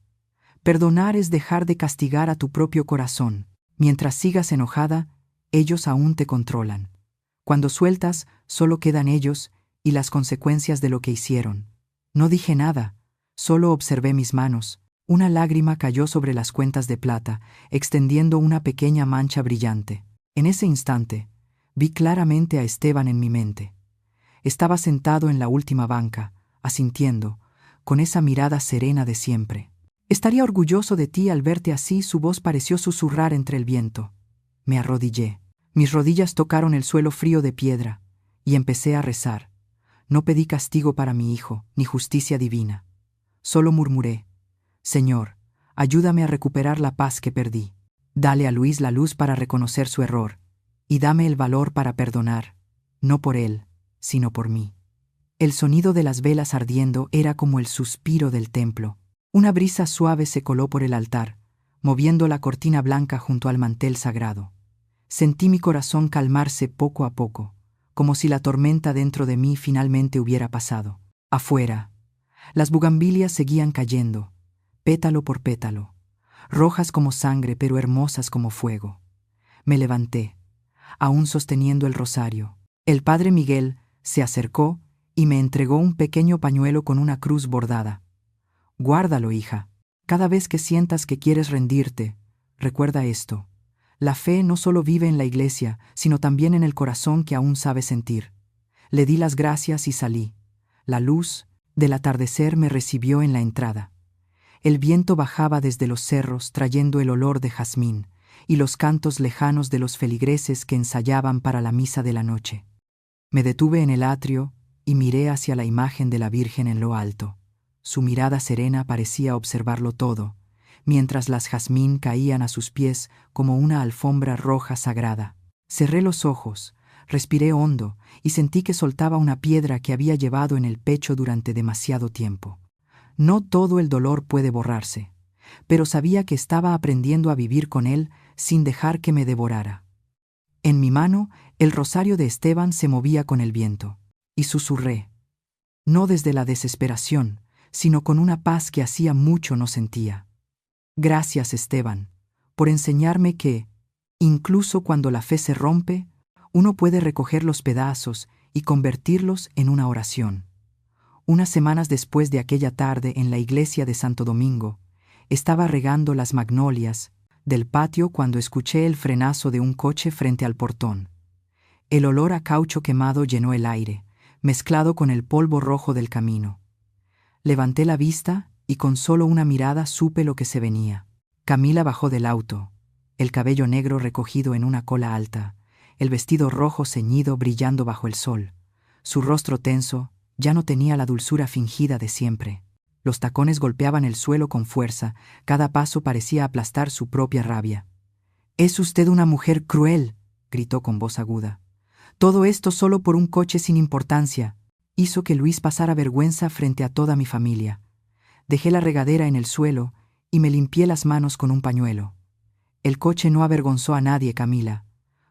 Perdonar es dejar de castigar a tu propio corazón. Mientras sigas enojada, ellos aún te controlan. Cuando sueltas, solo quedan ellos y las consecuencias de lo que hicieron». No dije nada, solo observé mis manos. Una lágrima cayó sobre las cuentas de plata, extendiendo una pequeña mancha brillante. En ese instante, vi claramente a Esteban en mi mente. Estaba sentado en la última banca, asintiendo, con esa mirada serena de siempre. «Estaría orgulloso de ti al verte así», su voz pareció susurrar entre el viento. Me arrodillé. Mis rodillas tocaron el suelo frío de piedra, y empecé a rezar. No pedí castigo para mi hijo, ni justicia divina. Solo murmuré: «Señor, ayúdame a recuperar la paz que perdí. Dale a Luis la luz para reconocer su error, y dame el valor para perdonar, no por él, sino por mí». El sonido de las velas ardiendo era como el suspiro del templo. Una brisa suave se coló por el altar, moviendo la cortina blanca junto al mantel sagrado. Sentí mi corazón calmarse poco a poco, como si la tormenta dentro de mí finalmente hubiera pasado. Afuera, las bugambilias seguían cayendo, pétalo por pétalo, rojas como sangre pero hermosas como fuego. Me levanté, aún sosteniendo el rosario. El padre Miguel se acercó y me entregó un pequeño pañuelo con una cruz bordada. Guárdalo, hija. Cada vez que sientas que quieres rendirte, recuerda esto. La fe no solo vive en la iglesia, sino también en el corazón que aún sabe sentir. Le di las gracias y salí. La luz del atardecer me recibió en la entrada. El viento bajaba desde los cerros trayendo el olor de jazmín y los cantos lejanos de los feligreses que ensayaban para la misa de la noche. Me detuve en el atrio y miré hacia la imagen de la Virgen en lo alto. Su mirada serena parecía observarlo todo, mientras las jazmín caían a sus pies como una alfombra roja sagrada. Cerré los ojos, respiré hondo y sentí que soltaba una piedra que había llevado en el pecho durante demasiado tiempo. No todo el dolor puede borrarse, pero sabía que estaba aprendiendo a vivir con él sin dejar que me devorara. En mi mano, el rosario de Esteban se movía con el viento, y susurré, no desde la desesperación, sino con una paz que hacía mucho no sentía. Gracias, Esteban, por enseñarme que, incluso cuando la fe se rompe, uno puede recoger los pedazos y convertirlos en una oración. Unas semanas después de aquella tarde en la iglesia de Santo Domingo, estaba regando las magnolias del patio cuando escuché el frenazo de un coche frente al portón. El olor a caucho quemado llenó el aire, mezclado con el polvo rojo del camino. Levanté la vista y con solo una mirada supe lo que se venía. Camila bajó del auto, el cabello negro recogido en una cola alta, el vestido rojo ceñido brillando bajo el sol. Su rostro tenso ya no tenía la dulzura fingida de siempre. Los tacones golpeaban el suelo con fuerza, cada paso parecía aplastar su propia rabia. «Es usted una mujer cruel», gritó con voz aguda. «Todo esto solo por un coche sin importancia». Hizo que Luis pasara vergüenza frente a toda mi familia. Dejé la regadera en el suelo y me limpié las manos con un pañuelo. El coche no avergonzó a nadie, Camila.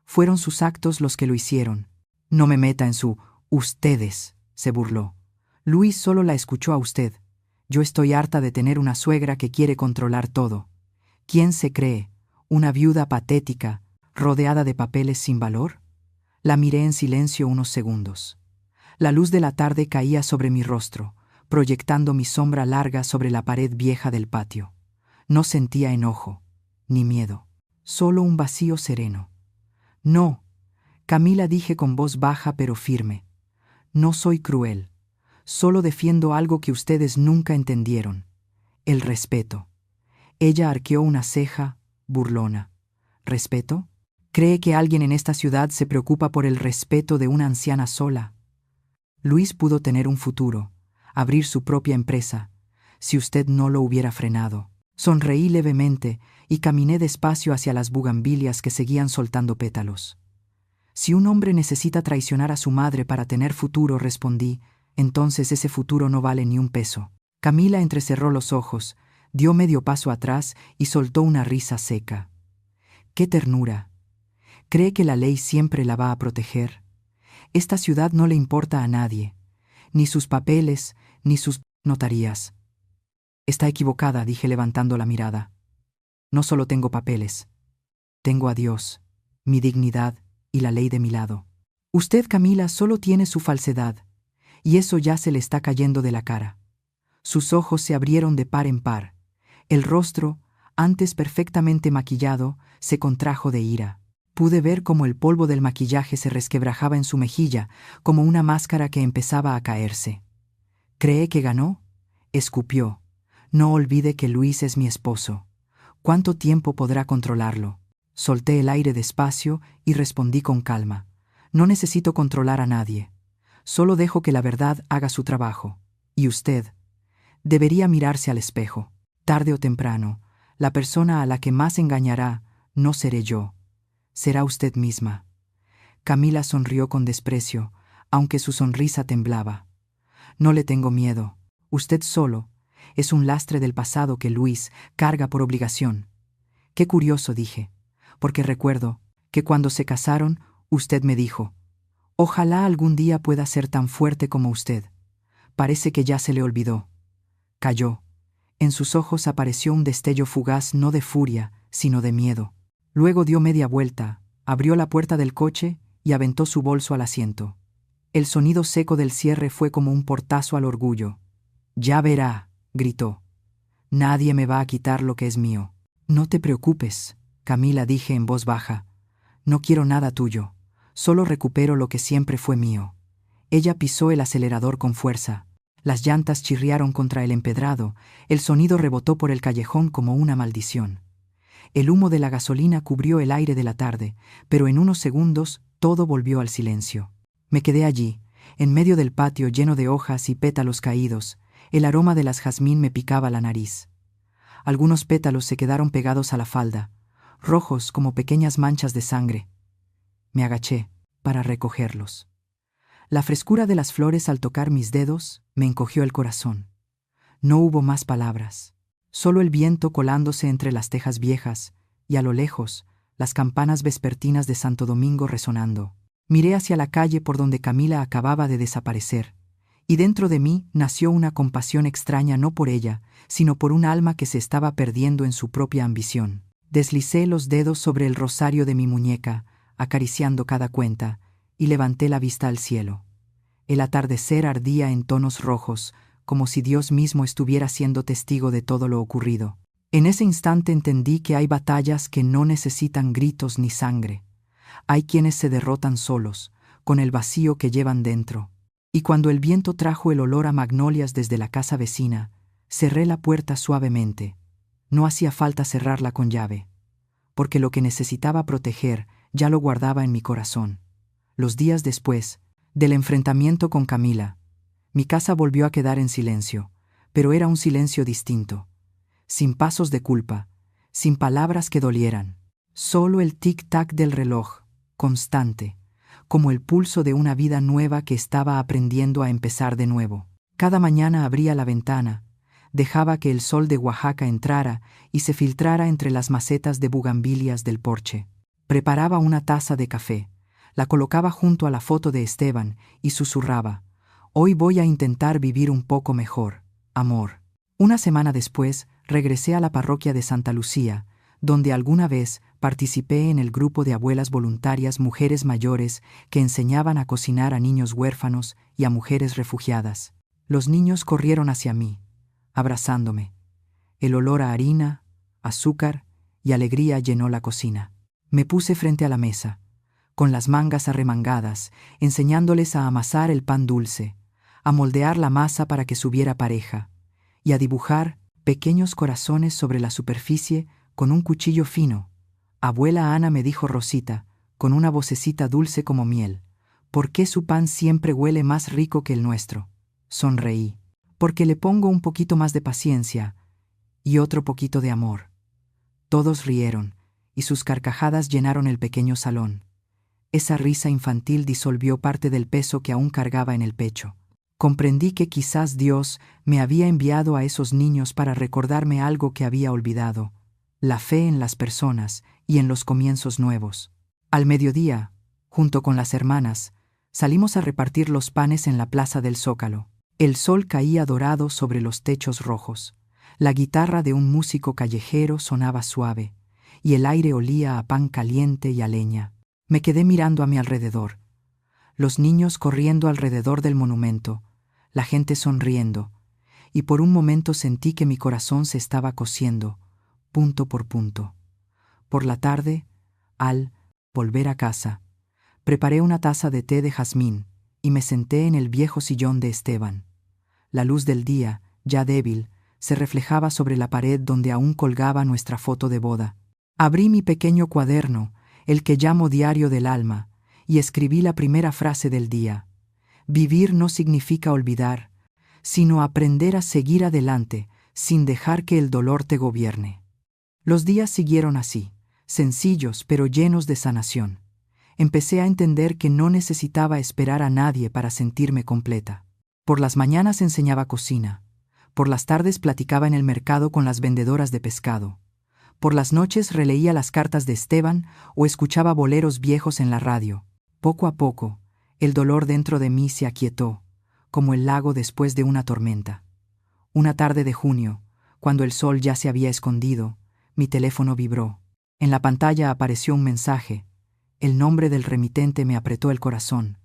Fueron sus actos los que lo hicieron. «No me meta en su ustedes», se burló. «Luis solo la escuchó a usted. Yo estoy harta de tener una suegra que quiere controlar todo. ¿Quién se cree? ¿Una viuda patética, rodeada de papeles sin valor?» La miré en silencio unos segundos. La luz de la tarde caía sobre mi rostro, proyectando mi sombra larga sobre la pared vieja del patio. No sentía enojo, ni miedo, solo un vacío sereno. «No», Camila, dije con voz baja pero firme. «No soy cruel. Solo defiendo algo que ustedes nunca entendieron. El respeto». Ella arqueó una ceja, burlona. «¿Respeto? ¿Cree que alguien en esta ciudad se preocupa por el respeto de una anciana sola?» Luis pudo tener un futuro, abrir su propia empresa, si usted no lo hubiera frenado. Sonreí levemente y caminé despacio hacia las bugambilias que seguían soltando pétalos. «Si un hombre necesita traicionar a su madre para tener futuro», respondí, «entonces ese futuro no vale ni un peso». Camila entrecerró los ojos, dio medio paso atrás y soltó una risa seca. «¡Qué ternura! ¿Cree que la ley siempre la va a proteger? Esta ciudad no le importa a nadie, ni sus papeles, ni sus notarías». «Está equivocada», dije levantando la mirada. «No solo tengo papeles. Tengo a Dios, mi dignidad y la ley de mi lado. Usted, Camila, solo tiene su falsedad, y eso ya se le está cayendo de la cara». Sus ojos se abrieron de par en par. El rostro, antes perfectamente maquillado, se contrajo de ira. Pude ver cómo el polvo del maquillaje se resquebrajaba en su mejilla, como una máscara que empezaba a caerse. «¿Cree que ganó?», escupió. «No olvide que Luis es mi esposo. ¿Cuánto tiempo podrá controlarlo?». Solté el aire despacio y respondí con calma. «No necesito controlar a nadie. Solo dejo que la verdad haga su trabajo. Y usted debería mirarse al espejo. Tarde o temprano, la persona a la que más engañará no seré yo. Será usted misma». Camila sonrió con desprecio, aunque su sonrisa temblaba. «No le tengo miedo. Usted solo es un lastre del pasado que Luis carga por obligación. Qué curioso, dije, porque recuerdo que cuando se casaron, usted me dijo: ojalá algún día pueda ser tan fuerte como usted. Parece que ya se le olvidó. Calló. En sus ojos apareció un destello fugaz no de furia, sino de miedo. Luego dio media vuelta, abrió la puerta del coche y aventó su bolso al asiento. El sonido seco del cierre fue como un portazo al orgullo. «Ya verá», gritó. «Nadie me va a quitar lo que es mío». «No te preocupes», Camila, dije en voz baja. «No quiero nada tuyo. Solo recupero lo que siempre fue mío». Ella pisó el acelerador con fuerza. Las llantas chirriaron contra el empedrado, el sonido rebotó por el callejón como una maldición. El humo de la gasolina cubrió el aire de la tarde, pero en unos segundos todo volvió al silencio. Me quedé allí, en medio del patio lleno de hojas y pétalos caídos. El aroma de las jazmín me picaba la nariz. Algunos pétalos se quedaron pegados a la falda, rojos como pequeñas manchas de sangre. Me agaché para recogerlos. La frescura de las flores al tocar mis dedos me encogió el corazón. No hubo más palabras, solo el viento colándose entre las tejas viejas y a lo lejos las campanas vespertinas de Santo Domingo resonando. Miré hacia la calle por donde Camila acababa de desaparecer, y dentro de mí nació una compasión extraña no por ella, sino por un alma que se estaba perdiendo en su propia ambición. Deslicé los dedos sobre el rosario de mi muñeca, acariciando cada cuenta, y levanté la vista al cielo. El atardecer ardía en tonos rojos, como si Dios mismo estuviera siendo testigo de todo lo ocurrido. En ese instante entendí que hay batallas que no necesitan gritos ni sangre. Hay quienes se derrotan solos, con el vacío que llevan dentro. Y cuando el viento trajo el olor a magnolias desde la casa vecina, cerré la puerta suavemente. No hacía falta cerrarla con llave, porque lo que necesitaba proteger ya lo guardaba en mi corazón. Los días después del enfrentamiento con Camila, mi casa volvió a quedar en silencio, pero era un silencio distinto, sin pasos de culpa, sin palabras que dolieran, solo el tic-tac del reloj, constante, como el pulso de una vida nueva que estaba aprendiendo a empezar de nuevo. Cada mañana abría la ventana, dejaba que el sol de Oaxaca entrara y se filtrara entre las macetas de bugambilias del porche. Preparaba una taza de café, la colocaba junto a la foto de Esteban y susurraba: «Hoy voy a intentar vivir un poco mejor, amor». Una semana después, regresé a la parroquia de Santa Lucía, donde alguna vez participé en el grupo de abuelas voluntarias mujeres mayores que enseñaban a cocinar a niños huérfanos y a mujeres refugiadas. Los niños corrieron hacia mí, abrazándome. El olor a harina, azúcar y alegría llenó la cocina. Me puse frente a la mesa, con las mangas arremangadas, enseñándoles a amasar el pan dulce, a moldear la masa para que subiera pareja, y a dibujar pequeños corazones sobre la superficie con un cuchillo fino. «Abuela Ana», me dijo Rosita, con una vocecita dulce como miel, «¿por qué su pan siempre huele más rico que el nuestro?» Sonreí. «Porque le pongo un poquito más de paciencia y otro poquito de amor». Todos rieron, y sus carcajadas llenaron el pequeño salón. Esa risa infantil disolvió parte del peso que aún cargaba en el pecho. Comprendí que quizás Dios me había enviado a esos niños para recordarme algo que había olvidado: la fe en las personas y en los comienzos nuevos. Al mediodía, junto con las hermanas, salimos a repartir los panes en la plaza del Zócalo. El sol caía dorado sobre los techos rojos. La guitarra de un músico callejero sonaba suave, y el aire olía a pan caliente y a leña. Me quedé mirando a mi alrededor. Los niños corriendo alrededor del monumento, la gente sonriendo, y por un momento sentí que mi corazón se estaba cosiendo, punto por punto. Por la tarde, al volver a casa, preparé una taza de té de jazmín y me senté en el viejo sillón de Esteban. La luz del día, ya débil, se reflejaba sobre la pared donde aún colgaba nuestra foto de boda. Abrí mi pequeño cuaderno, el que llamo Diario del Alma, y escribí la primera frase del día. Vivir no significa olvidar, sino aprender a seguir adelante sin dejar que el dolor te gobierne. Los días siguieron así, sencillos pero llenos de sanación. Empecé a entender que no necesitaba esperar a nadie para sentirme completa. Por las mañanas enseñaba cocina. Por las tardes platicaba en el mercado con las vendedoras de pescado. Por las noches releía las cartas de Esteban o escuchaba boleros viejos en la radio. Poco a poco, el dolor dentro de mí se aquietó, como el lago después de una tormenta. Una tarde de junio, cuando el sol ya se había escondido, mi teléfono vibró. En la pantalla apareció un mensaje. El nombre del remitente me apretó el corazón.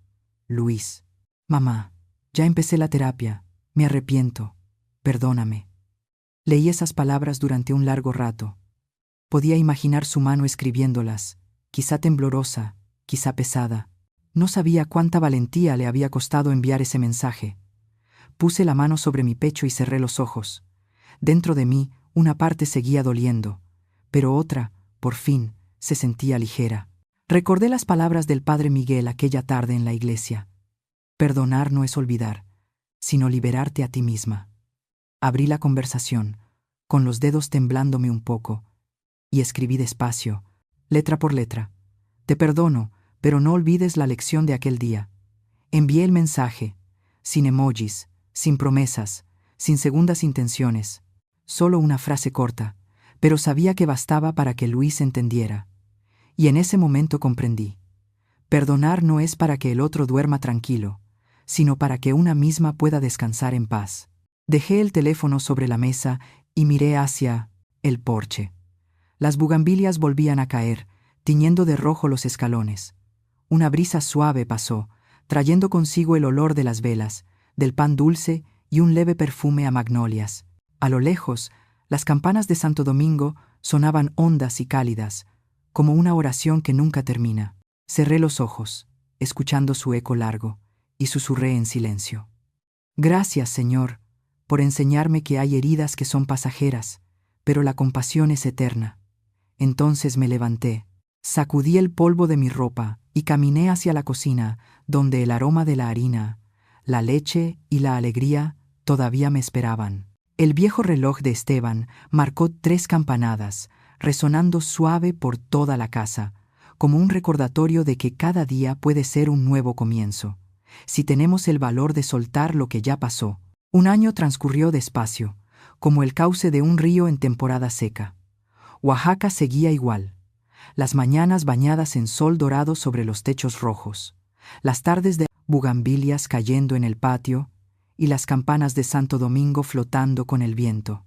Luis. Mamá, ya empecé la terapia. Me arrepiento. Perdóname. Leí esas palabras durante un largo rato. Podía imaginar su mano escribiéndolas, quizá temblorosa, quizá pesada. No sabía cuánta valentía le había costado enviar ese mensaje. Puse la mano sobre mi pecho y cerré los ojos. Dentro de mí, una parte seguía doliendo, pero otra, por fin, se sentía ligera. Recordé las palabras del padre Miguel aquella tarde en la iglesia. Perdonar no es olvidar, sino liberarte a ti misma. Abrí la conversación, con los dedos temblándome un poco, y escribí despacio, letra por letra. Te perdono, pero no olvides la lección de aquel día. Envié el mensaje, sin emojis, sin promesas, sin segundas intenciones, solo una frase corta, pero sabía que bastaba para que Luis entendiera. Y en ese momento comprendí. Perdonar no es para que el otro duerma tranquilo, sino para que una misma pueda descansar en paz. Dejé el teléfono sobre la mesa y miré hacia el porche. Las bugambilias volvían a caer, tiñendo de rojo los escalones. Una brisa suave pasó, trayendo consigo el olor de las velas, del pan dulce y un leve perfume a magnolias. A lo lejos, las campanas de Santo Domingo sonaban hondas y cálidas, como una oración que nunca termina. Cerré los ojos, escuchando su eco largo, y susurré en silencio. Gracias, Señor, por enseñarme que hay heridas que son pasajeras, pero la compasión es eterna. Entonces me levanté, sacudí el polvo de mi ropa y caminé hacia la cocina, donde el aroma de la harina, la leche y la alegría todavía me esperaban. El viejo reloj de Esteban marcó 3 campanadas, resonando suave por toda la casa, como un recordatorio de que cada día puede ser un nuevo comienzo, si tenemos el valor de soltar lo que ya pasó. Un año transcurrió despacio, como el cauce de un río en temporada seca. Oaxaca seguía igual. Las mañanas bañadas en sol dorado sobre los techos rojos, las tardes de bugambilias cayendo en el patio y las campanas de Santo Domingo flotando con el viento.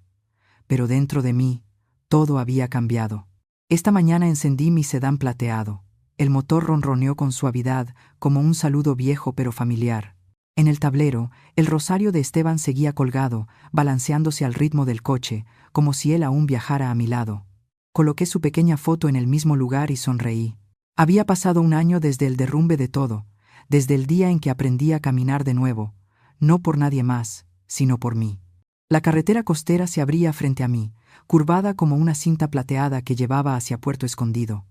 Pero dentro de mí, todo había cambiado. Esta mañana encendí mi sedán plateado. El motor ronroneó con suavidad, como un saludo viejo pero familiar. En el tablero, el rosario de Esteban seguía colgado, balanceándose al ritmo del coche, como si él aún viajara a mi lado. Coloqué su pequeña foto en el mismo lugar y sonreí. Había pasado un año desde el derrumbe de todo, desde el día en que aprendí a caminar de nuevo, no por nadie más, sino por mí. La carretera costera se abría frente a mí, curvada como una cinta plateada que llevaba hacia Puerto Escondido.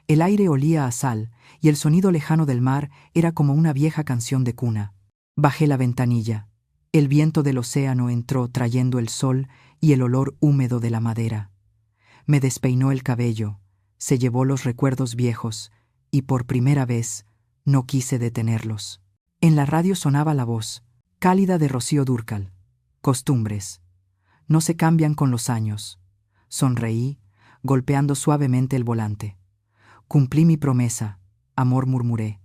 El aire olía a sal, y el sonido lejano del mar era como una vieja canción de cuna. Bajé la ventanilla. El viento del océano entró trayendo el sol y el olor húmedo de la madera. Me despeinó el cabello, se llevó los recuerdos viejos, y por primera vez no quise detenerlos. En la radio sonaba la voz, cálida de Rocío Dúrcal. Costumbres. No se cambian con los años. Sonreí, golpeando suavemente el volante. Cumplí mi promesa, amor, murmuré,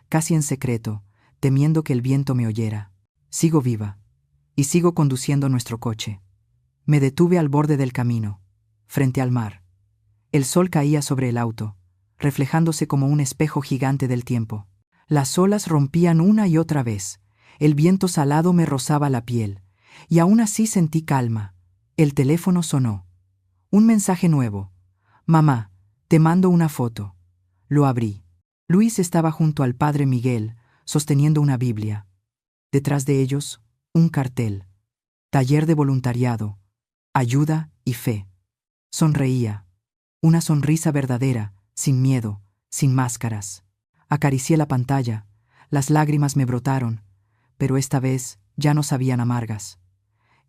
casi en secreto, temiendo que el viento me oyera. Sigo viva, y sigo conduciendo nuestro coche. Me detuve al borde del camino, frente al mar. El sol caía sobre el auto, reflejándose como un espejo gigante del tiempo. Las olas rompían una y otra vez, el viento salado me rozaba la piel, y aún así sentí calma. El teléfono sonó. Un mensaje nuevo. Mamá, te mando una foto. Lo abrí. Luis estaba junto al padre Miguel, sosteniendo una Biblia. Detrás de ellos, un cartel. Taller de voluntariado. Ayuda y fe. Sonreía. Una sonrisa verdadera, sin miedo, sin máscaras. Acaricié la pantalla. Las lágrimas me brotaron, pero esta vez ya no sabían amargas.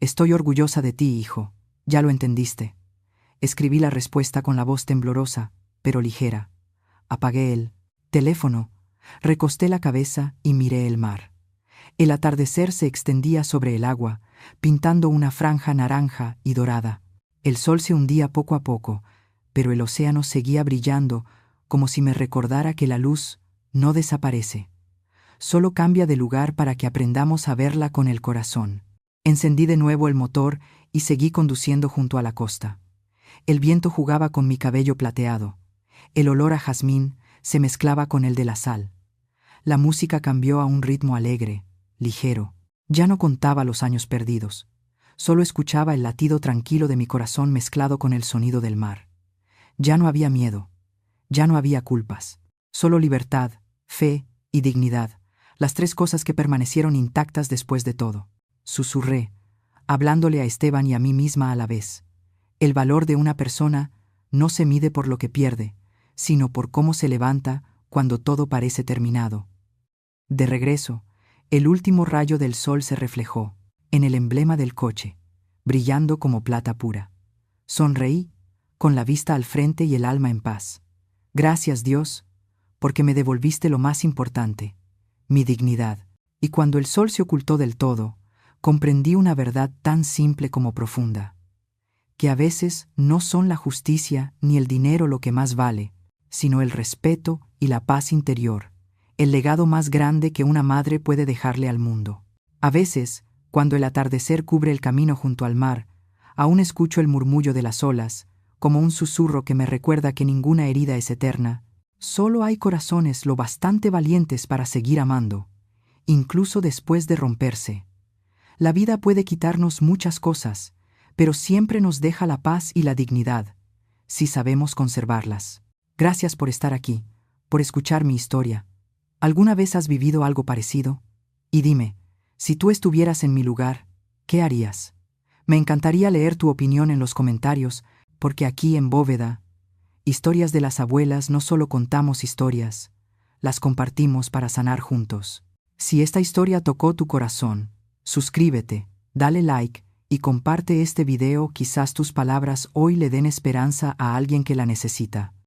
Estoy orgullosa de ti, hijo. Ya lo entendiste. Escribí la respuesta con la voz temblorosa, pero ligera. Apagué el teléfono, recosté la cabeza y miré el mar. El atardecer se extendía sobre el agua, pintando una franja naranja y dorada. El sol se hundía poco a poco, pero el océano seguía brillando, como si me recordara que la luz no desaparece. Solo cambia de lugar para que aprendamos a verla con el corazón. Encendí de nuevo el motor y seguí conduciendo junto a la costa. El viento jugaba con mi cabello plateado. El olor a jazmín se mezclaba con el de la sal. La música cambió a un ritmo alegre, ligero. Ya no contaba los años perdidos. Solo escuchaba el latido tranquilo de mi corazón mezclado con el sonido del mar. Ya no había miedo. Ya no había culpas. Solo libertad, fe y dignidad. Las tres cosas que permanecieron intactas después de todo. Susurré, hablándole a Esteban y a mí misma a la vez. El valor de una persona no se mide por lo que pierde, sino por cómo se levanta cuando todo parece terminado. De regreso, el último rayo del sol se reflejó en el emblema del coche, brillando como plata pura. Sonreí, con la vista al frente y el alma en paz. Gracias, Dios, porque me devolviste lo más importante, mi dignidad. Y cuando el sol se ocultó del todo, comprendí una verdad tan simple como profunda, que a veces no son la justicia ni el dinero lo que más vale, sino el respeto y la paz interior, el legado más grande que una madre puede dejarle al mundo. A veces, cuando el atardecer cubre el camino junto al mar, aún escucho el murmullo de las olas, como un susurro que me recuerda que ninguna herida es eterna. Solo hay corazones lo bastante valientes para seguir amando, incluso después de romperse. La vida puede quitarnos muchas cosas, pero siempre nos deja la paz y la dignidad, si sabemos conservarlas. Gracias por estar aquí, por escuchar mi historia. ¿Alguna vez has vivido algo parecido? Y dime, si tú estuvieras en mi lugar, ¿qué harías? Me encantaría leer tu opinión en los comentarios, porque aquí en Bóveda, Historias de las Abuelas, no solo contamos historias, las compartimos para sanar juntos. Si esta historia tocó tu corazón, suscríbete, dale like y comparte este video. Quizás tus palabras hoy le den esperanza a alguien que la necesita.